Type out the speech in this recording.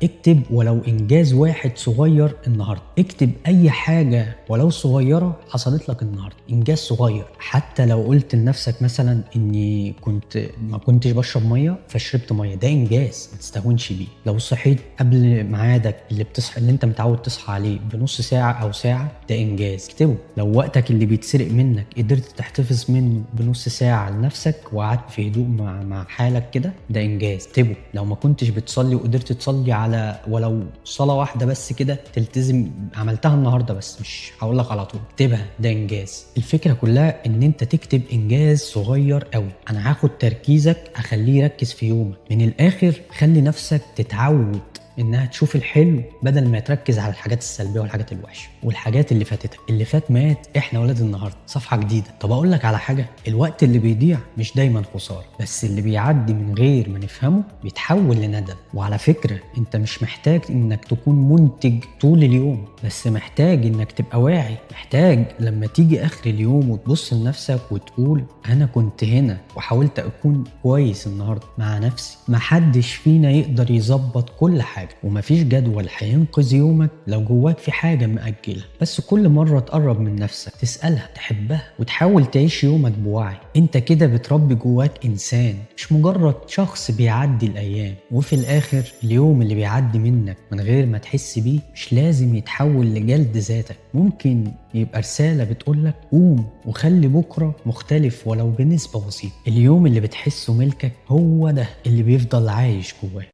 اكتب ولو انجاز واحد صغير النهارده، اكتب اي حاجه ولو صغيره حصلت لك النهارده، انجاز صغير. حتى لو قلت لنفسك مثلا اني ما كنتش بشرب ميه فشربت ميه، ده انجاز ما تستهونش بيه. لو صحيت قبل ميعادك اللي انت متعود تصحى عليه بنص ساعه او ساعه، ده انجاز، اكتبه. لو وقتك اللي بيتسرق منك قدرت تحتفظ منه بنص ساعه لنفسك وقعدت في هدوء مع حالك كده، ده انجاز، اكتبه. لو ما كنتش بتصلي وقدرت تصلي على ولو صلاه واحده بس كده تلتزم، عملتها النهارده بس مش هقول لك على طول، اكتبها، ده انجاز. الفكره كلها ان انت تكتب انجاز صغير قوي. انا هاخد تركيزك اخليه يركز في يومك. من الاخر خلي نفسك تتعود انها تشوف الحلو بدل ما تركز على الحاجات السلبيه والحاجات الوحشه والحاجات اللي فاتتك. اللي فات مات، احنا ولاد النهارده، صفحه جديده. طب اقول لك على حاجه، الوقت اللي بيضيع مش دايما خساره، بس اللي بيعدي من غير ما نفهمه بيتحول لندم. وعلى فكره انت مش محتاج انك تكون منتج طول اليوم، بس محتاج انك تبقى واعي. محتاج لما تيجي اخر اليوم وتبص لنفسك وتقول انا كنت هنا وحاولت اكون كويس النهارده مع نفسي. محدش فينا يقدر يظبط كل حاجه، ومفيش جدول هينقذ يومك لو جواك في حاجه مأجلها. بس كل مره تقرب من نفسك تسألها، تحبها، وتحاول تعيش يومك بوعي، انت كده بتربي جواك انسان مش مجرد شخص بيعدي الايام. وفي الاخر اليوم اللي بيعدي منك من غير ما تحس بيه مش لازم يتحول لجلد ذاتك، ممكن يبقى رساله بتقولك قوم وخلي بكره مختلف ولو بنسبه بسيطه. اليوم اللي بتحسه ملكك هو ده اللي بيفضل عايش جواك.